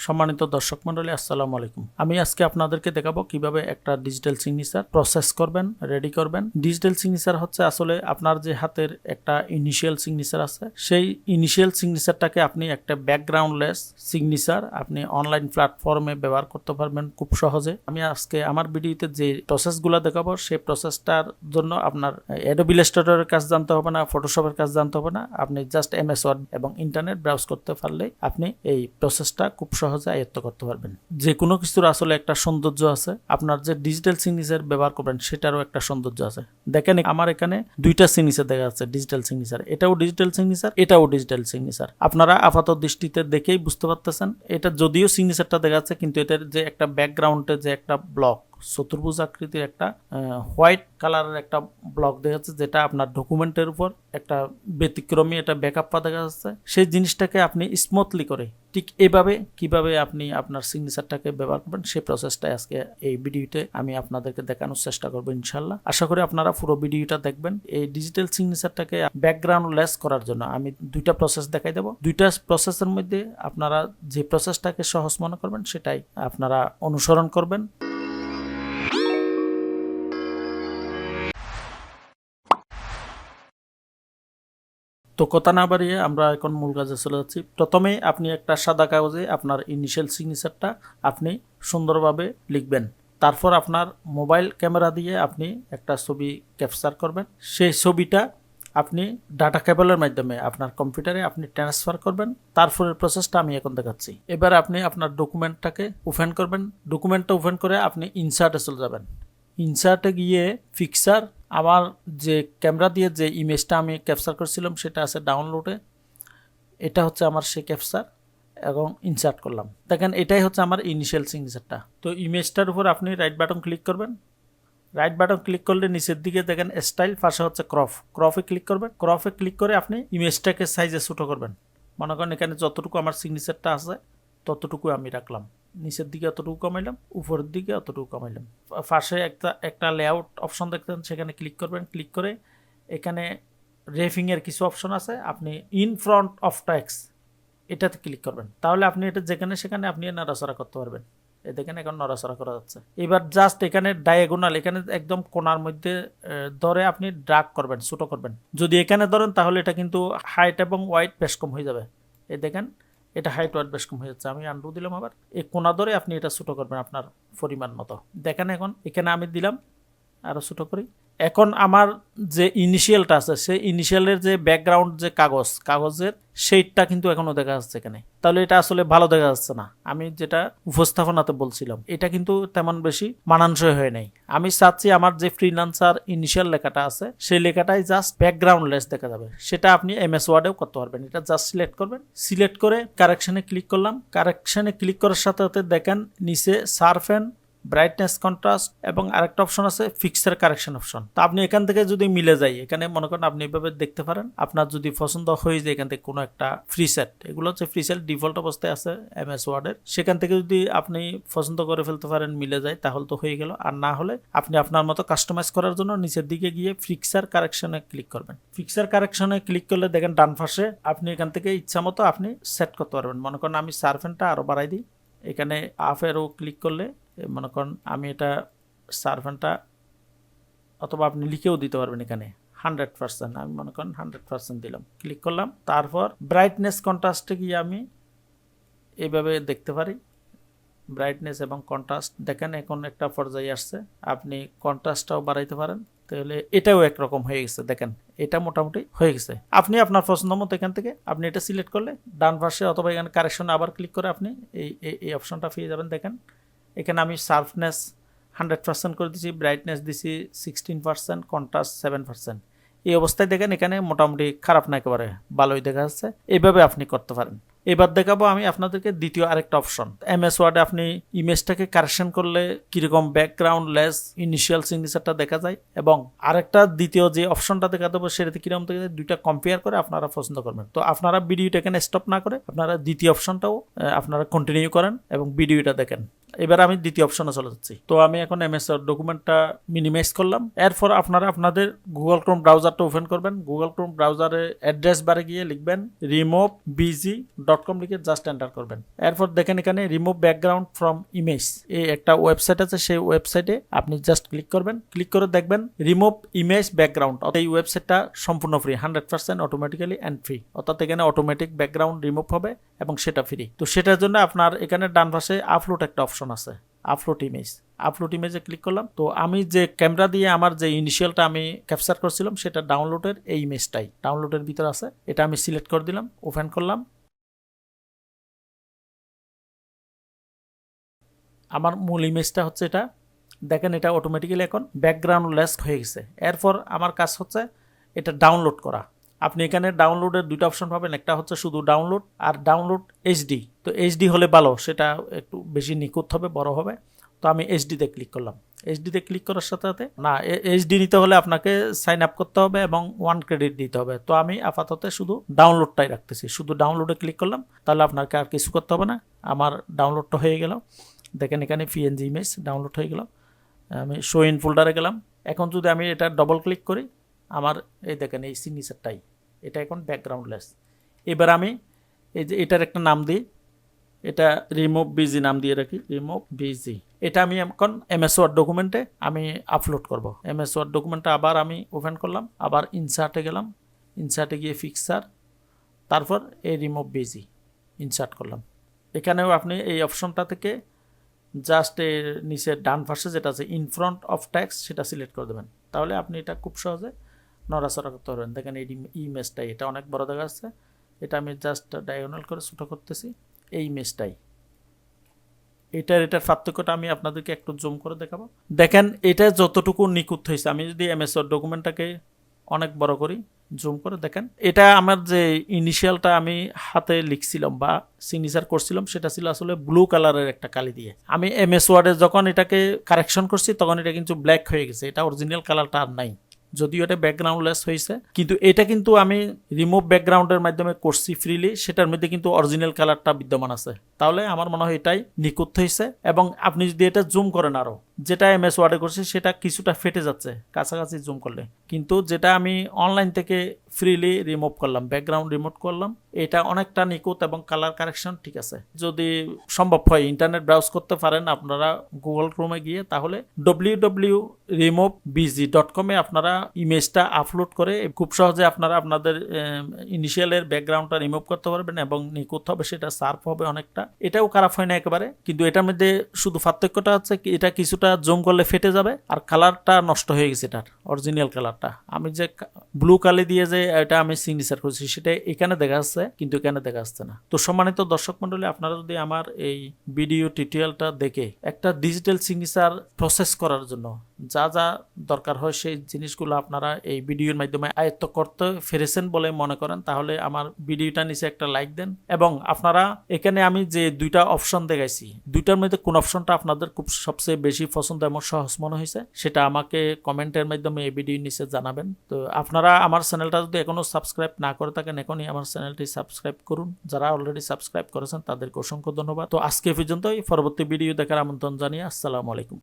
সম্মানিত দর্শক মণ্ডলী, আসসালামু আলাইকুম। আমি আজকে আপনাদেরকে দেখাবো কিভাবে একটা ডিজিটাল সিগনেচার প্রসেস করবেন, রেডি করবেন। ডিজিটাল সিগনেচার হচ্ছে আসলে আপনার যে হাতের একটা ইনিশিয়াল সিগনেচার আছে, সেই ইনিশিয়াল সিগনেচারটাকে আপনি একটা ব্যাকগ্রাউন্ডলেস সিগনেচার আপনি অনলাইন প্ল্যাটফর্মে ব্যবহার করতে পারবেন খুব সহজে। আমি আজকে আমার ভিডিওতে যে প্রসেসগুলো দেখাবো, সেই প্রসেসটার জন্য আপনার অ্যাডোবি ইলাস্ট্রেটরের কাজ জানতে হবে না, ফটোশপের কাজ জানতে হবে না। আপনি জাস্ট এমএস ওয়ার্ড এবং ইন্টারনেট ব্রাউজ করতে পারলে আপনি এই প্রসেসটা খুব সহজে আয়ত্ত করতে পারবেন। যে কোনো কিছুর আসলে একটা সৌন্দর্য আছে, আপনার যে ডিজিটাল সিগনেচার ব্যবহার করবেন সেটারও একটা সৌন্দর্য আছে। দেখেন আমার এখানে দুইটা সিগনেচার দেখা যাচ্ছে, ডিজিটাল সিগনেচার। এটাও ডিজিটাল সিগনেচার, এটাও ডিজিটাল সিগনেচার। আপনারা আপাত দৃষ্টিতে দেখেই বুঝতে পারতেছেন এটা যদিও সিগনেচারটা দেখা যাচ্ছে, কিন্তু এটার যে একটা ব্যাকগ্রাউন্ডে যে একটা ব্লক, চতুর্ভুজ আকৃতির একটা হোয়াইট কালারের একটা ব্লক দেখা যাচ্ছে, যেটা আপনার ডকুমেন্টের উপর একটা ব্যতিক্রমী একটা ব্যাকআপ দেখা যাচ্ছে। সেই জিনিসটাকে আপনি স্মুথলি করে ঠিক এভাবে কিভাবে আপনি আপনার সিগনেচারটাকে ব্যবহার করবেন, সেই প্রসেসটা আজকে এই ভিডিওতে আমি আপনাদেরকে দেখানোর চেষ্টা করবো ইনশাল্লাহ। আশা করি আপনারা পুরো ভিডিওটা দেখবেন। এই ডিজিটাল সিগনেচারটাকে ব্যাকগ্রাউন্ড লেস করার জন্য আমি দুইটা প্রসেস দেখাই দেবো। দুইটা প্রসেসের মধ্যে আপনারা যে প্রসেসটাকে সহজ মনে করবেন সেটাই আপনারা অনুসরণ করবেন। তো কথা না বাড়িয়ে আমরা এখন মূল কাজে চলে যাচ্ছি। প্রথমে আপনি একটা সাদা কাগজে আপনার ইনিশিয়াল সিগনেচারটা আপনি সুন্দরভাবে লিখবেন। তারপর আপনার মোবাইল ক্যামেরা দিয়ে আপনি একটা ছবি ক্যাপচার করবেন। সেই ছবিটা আপনি ডাটা কেবলের মাধ্যমে আপনার কম্পিউটারে আপনি ট্রান্সফার করবেন। তারপরের প্রসেসটা আমি এখন দেখাচ্ছি। এবার আপনি আপনার ডকুমেন্টটাকে ওপেন করবেন। ডকুমেন্টটা ওপেন করে আপনি ইনসার্টে চলে যাবেন। ইনসার্টে গিয়ে পিকচার, আমার যে ক্যামেরা দিয়ে যে ইমেজটা আমি ক্যাপচার করছিলাম সেটা আছে ডাউনলোডে। এটা হচ্ছে আমার সেই ক্যাপচার এবং ইনসার্ট করলাম। দেখেন এটাই হচ্ছে আমার ইনিশিয়াল সিগনেচারটা। তো ইমেজটার উপর আপনি রাইট বাটন ক্লিক করবেন। রাইট বাটন ক্লিক করলে নিচের দিকে দেখেন স্টাইল, পাশে হচ্ছে ক্রপে ক্লিক করবেন। ক্রপে ক্লিক করে আপনি ইমেজটাকে সাইজে ছোটো করবেন। মনে করেন এখানে যতটুকু আমার সিগনেচারটা আছে ততটুকু আমি রাখলাম। নিচের দিকে অতটুকু কমাইলাম, উপরের দিকে অতটুকু কমাইলাম। পাশে একটা লেআউট অপশন দেখতেন, সেখানে ক্লিক করবেন। ক্লিক করে এখানে রেফিংয়ের কিছু অপশন আছে, আপনি ইন ফ্রন্ট অফ টেক্সট এটাতে ক্লিক করবেন। তাহলে আপনি এটা যেখানে সেখানে আপনি নাড়াচাড়া করতে পারবেন। এই দেখেন এখন নড়াচড়া করা যাচ্ছে। এবার জাস্ট এখানে ডায়াগোনাল, এখানে একদম কোণার মধ্যে ধরে আপনি ড্রাগ করবেন, ছোটো করবেন। যদি এখানে ধরেন তাহলে এটা কিন্তু হাইট এবং ওয়াইট বেশ কম হয়ে যাবে। এই দেখেন এটা হাইট ওয়াইট বেশ কম হয়ে যাচ্ছে। আমি আন্ডু দিলাম, আবার এই কোণা ধরে আপনি এটা ছোটো করবেন আপনার পরিমাণ মতো। দেখেন এখন এখানে আমি দিলাম, আরও ছোটো করি। এখন আমার যে ইনিশিয়ালটা আছে, সেই ইনিশিয়ালের যে ব্যাকগ্রাউন্ড যে কাগজের সেইটা কিন্তু এখনো দেখা যাচ্ছে এখানে। তাহলে এটা আসলে ভালো দেখা যাচ্ছে না। আমি যেটা উপস্থাপনাতে বলছিলাম এটা কিন্তু তেমন বেশি মানানসই হয়ে নাই। আমি চাচ্ছি আমার যে ফ্রিল্যান্সার ইনিশিয়াল লেখাটা আছে সেই লেখাটাই জাস্ট ব্যাকগ্রাউন্ড লেস দেখা যাবে। সেটা আপনি এমএস ওয়ার্ডেও করতে পারবেন। এটা জাস্ট সিলেক্ট করবেন। সিলেক্ট করে কারেকশনে ক্লিক করলাম। কারেকশনে ক্লিক করার সাথে সাথে দেখেন নিচে সারফেন, ব্রাইটনেস, কন্ট্রাস্ট এবং আরেকটা অপশন আছে ফিক্সার কারেকশন অপশন। তো আপনি এখান থেকে যদি মিলে যায়, এখানে মনে করেন আপনি এভাবে দেখতে পারেন। আপনার যদি পছন্দ হয়ে যায় এখান থেকে কোনো একটা ফ্রি সেট, এগুলো হচ্ছে ফ্রি সেট ডিফল্ট অবস্থায় আছে এমএস ওয়ার্ডের, সেখান থেকে যদি আপনি পছন্দ করে ফেলতে পারেন, মিলে যায়, তাহলে তো হয়ে গেল। আর না হলে আপনি আপনার মতো কাস্টমাইজ করার জন্য নিচের দিকে গিয়ে ফিক্সার কারেকশনে ক্লিক করবেন। ফিক্সার কারেকশনে ক্লিক করলে দেখেন ডান পাশে আপনি এখান থেকে ইচ্ছা মতো আপনি সেট করতে পারবেন। মনে করেন আমি সারফেনটা আরো বাড়াই দিই। এখানে আপ এরও ক্লিক করলে মনে করেন আমি এটা সার্ভেন্টটা, অথবা আপনি লিখেও দিতে পারবেন এখানে 100%। আমি মনে করেন 100% দিলাম, ক্লিক করলাম। তারপর ব্রাইটনেস কন্ট্রাস্টে গিয়ে আমি এইভাবে দেখতে পারি ব্রাইটনেস এবং কন্ট্রাস্ট। দেখেন এখন একটা পর্যায়ে আসছে, আপনি কন্ট্রাস্টটাও বাড়াইতে পারেন। তাহলে এটাও একরকম হয়ে গেছে। দেখেন এটা মোটামুটি হয়ে গেছে। আপনি আপনার পছন্দ মতো এখান থেকে আপনি এটা সিলেক্ট করলে ডান পাশে অথবা এখানে কারেকশনে আবার ক্লিক করে আপনি এই অপশনটা পেয়ে যাবেন। দেখেন এখানে আমি শার্পনেস 100% করে দিচ্ছি, ব্রাইটনেস দিচ্ছি 16%, কন্ট্রাস্ট 7%। এই অবস্থায় দেখেন এখানে মোটামুটি খারাপ না, একেবারে ভালোই দেখা যাচ্ছে। এইভাবে আপনি করতে পারেন। এবার দেখাবো আমি আপনাদেরকে দ্বিতীয় আরেকটা অপশন। এমএস ওয়ার্ডে আপনি ইমেজটাকে কারেকশন করলে কিরকম ব্যাকগ্রাউন্ড লেস ইনিশিয়াল সিগনেচারটা দেখা যায়, এবং আরেকটা দ্বিতীয় যে অপশনটা দেখা দেবো সেটাতে কিরকম দেখা যায়, দুইটা কম্পেয়ার করে আপনারা পছন্দ করবেন। তো আপনারা ভিডিওটা এখানে স্টপ না করে আপনারা দ্বিতীয় অপশনটাও আপনারা কন্টিনিউ করেন এবং ভিডিওটা দেখেন। এবার আমি দ্বিতীয় অপশনে চলে যাচ্ছি। তো আমি এখন এমএস ওয়ার্ড ডকুমেন্টটা মিনিমাইজ করলাম। এরপর আপনারা আপনাদের গুগল ক্রোম ব্রাউজারটা ওপেন করবেন। গুগল ক্রোম ব্রাউজারে অ্যাড্রেস বারে গিয়ে লিখবেন removebg.com লিখে জাস্ট এন্টার করবেন। এরপর দেখেন এখানে রিমুভ ব্যাকগ্রাউন্ড ফ্রম ইমেজ এই একটা ওয়েবসাইট আছে, সেই ওয়েবসাইটে আপনি জাস্ট ক্লিক করবেন। ক্লিক করে দেখবেন রিমুভ ইমেজ ব্যাকগ্রাউন্ড। এই ওয়েবসাইটটা সম্পূর্ণ ফ্রি, 100% অটোমেটিক্যালি অ্যান্ড ফ্রি, অর্থাৎ এখানে অটোমেটিক ব্যাকগ্রাউন্ড রিমুভ হবে এবং সেটা ফ্রি। তো সেটার জন্য আপনার এখানে ডান পাশে আপলোড একটা অপশন আছে, আপলোড ইমেজে ক্লিক করলাম। তো আমি যে ক্যামেরা দিয়ে আমার যে ইনিশিয়ালটা আমি ক্যাপচার করছিলাম সেটা ডাউনলোডের এই ইমেজটাই ডাউনলোডের ভিতরে আছে, এটা আমি সিলেক্ট করে দিলাম, ওপেন করলাম। আমার মূল ইমেজটা হচ্ছে এটা, দেখেন এটা অটোমেটিক্যালি এখন ব্যাকগ্রাউন্ড লেস হয়ে গেছে। এরপর আমার কাজ হচ্ছে এটা ডাউনলোড করা। আপনি এখানে ডাউনলোডের দুইটা অপশন পাবেন, একটা হচ্ছে শুধু ডাউনলোড আর ডাউনলোড এইচডি। তো এইচডি হলে ভালো, সেটা একটু বেশি নিখুঁত হবে, বড় হবে। তো আমি এইচডিতে ক্লিক করলাম। এইচডিতে ক্লিক করার সাথে সাথে না, এইচডি নিতে হলে আপনাকে সাইন আপ করতে হবে এবং 1 ক্রেডিট দিতে হবে। তো আমি আপাতত শুধু ডাউনলোডটাই রাখতেছি, শুধু ডাউনলোডে ক্লিক করলাম, তাহলে আপনাকে আর কিছু করতে হবে না, আমার ডাউনলোডটা হয়ে গেল। দেখেন এখানে পিএনজি ইমেজ ডাউনলোড হয়ে গেল। আমি শো ইন ফোল্ডারে গেলাম। এখন যদি আমি এটা ডবল ক্লিক করি, আমার এই দেখেন এই সিগনেচারটাই, এটা এখন ব্যাকগ্রাউন্ডলেস। এবার আমি এই যে এটার একটা নাম দিই, এটা রিমুভ বিজি নাম দিয়ে রাখি, রিমুভ বিজি। এটা আমি এখন এমএস ওয়ার্ড ডকুমেন্টে আমি আপলোড করব। এমএস ওয়ার্ড ডকুমেন্টটা আবার আমি ওপেন করলাম, আবার ইনসার্টে গেলাম, ইনসার্টে গিয়ে ফিক্সার, তারপর এই রিমুভ বিজি ইনসার্ট করলাম। এখানেও আপনি এই অপশনটা থেকে জাস্ট এর নিচে ডান পাশে যেটা আছে ইন ফ্রন্ট অফ টেক্সট সেটা সিলেক্ট করে দেবেন, তাহলে আপনি এটা খুব সহজে নড়াচড়া করতে পারবেন। দেখেন এই ইমেজটাই, এটা অনেক বড় দেখা যাচ্ছে, এটা আমি জাস্ট ডায়াগোনাল করে ছোটো করতেছি। এই ইমেজটাই, এটার পার্থক্যটা আমি আপনাদেরকে একটু জুম করে দেখাবো। দেখেন এটা যতটুকু নিখুঁত হয়েছে, আমি যদি এমএস ওয়ার্ড ডকুমেন্টটাকে অনেক বড় করি, জুম করে দেখেন, এটা আমার যে ইনিশিয়ালটা আমি হাতে লিখছিলাম বা সিগনেচার করছিলাম সেটা ছিল আসলে ব্লু কালারের একটা কালি দিয়ে। আমি এমএস ওয়ার্ডে যখন এটাকে কারেকশন করছি তখন এটা কিন্তু ব্ল্যাক হয়ে গেছে, এটা অরিজিনাল কালারটা আর নাই, যদিও এটা ব্যাকগ্রাউন্ডলেস হয়েছে। কিন্তু এটা কিন্তু আমি রিমুভ ব্যাকগ্রাউন্ডের মাধ্যমে করছি ফ্রিলি, সেটার মধ্যে কিন্তু অরিজিনাল কালারটা বিদ্যমান আছে। তাহলে আমার মনে হয় এটাই নিখুঁত হয়েছে। এবং আপনি যদি এটা জুম করেন, আরো যেটা এমএস ওয়ার্ডে করছি সেটা কিছুটা ফেটে যাচ্ছে কাছাকাছি জুম করলে, কিন্তু যেটা আমি অনলাইন থেকে ফ্রিলি রিমুভ করলাম, ব্যাকগ্রাউন্ড রিমুভ করলাম, এটা অনেকটা নিখুঁত এবং কালার কারেকশন ঠিক আছে। যদি সম্ভব হয় ইন্টারনেট ব্রাউজ করতে পারেন আপনারা গুগল ক্রোমে গিয়ে, তাহলে www.removebg.com এ আপনারা ইমেজটা আপলোড করে খুব সহজে আপনারা আপনাদের ইনিশিয়ালের ব্যাকগ্রাউন্ডটা রিমুভ করতে পারবেন এবং নিখুঁত হবে, সেটা শার্প হবে অনেকটা। এটাও খারাপ হয় না একেবারে, কিন্তু এটার মধ্যে শুধু পার্থক্যটা হচ্ছে এটা কিছুটা জুম করলে ফেটে যাবে আর কালারটা নষ্ট হয়ে গেছে, এটার অরিজিনাল কালারটা। আমি যে ব্লু কালি দিয়ে যে এটা আমি সিগনেচার করছি সেটা এখানে দেখা যাচ্ছে, কিন্তু এখানে দেখা যাচ্ছে না। তো সম্মানিত দর্শক মন্ডলী, আপনারা যদি আমার এই ভিডিও টিউটোরিয়ালটা দেখে একটা ডিজিটাল সিগনেচার প্রসেস করার জন্য যা যা দরকার হয় সেই জিনিসগুলো আপনারা এই ভিডিওর মাধ্যমে আয়ত্ত করতে পেরেছেন বলে মনে করেন, তাহলে আমার ভিডিওটা নিচে একটা লাইক দেন। এবং আপনারা এখানে আমি যে দুইটা অপশন দেখাইছি, দুইটার মধ্যে কোন অপশনটা আপনাদের খুব সবচেয়ে বেশি পছন্দ এবং সহজ মনে হয়েছে সেটা আমাকে কমেন্টের মাধ্যমে এই ভিডিওর নিচে জানাবেন। তো আপনারা আমার চ্যানেলটা যদি এখনো সাবস্ক্রাইব না করে থাকেন, এখনই আমার চ্যানেলটি সাবস্ক্রাইব করুন। যারা অলরেডি সাবস্ক্রাইব করেছেন তাদেরকে অসংখ্য ধন্যবাদ। তো আজকে পর্যন্তই, পরবর্তী ভিডিও দেখার আমন্ত্রণ জানিয়ে আসসালামু আলাইকুম।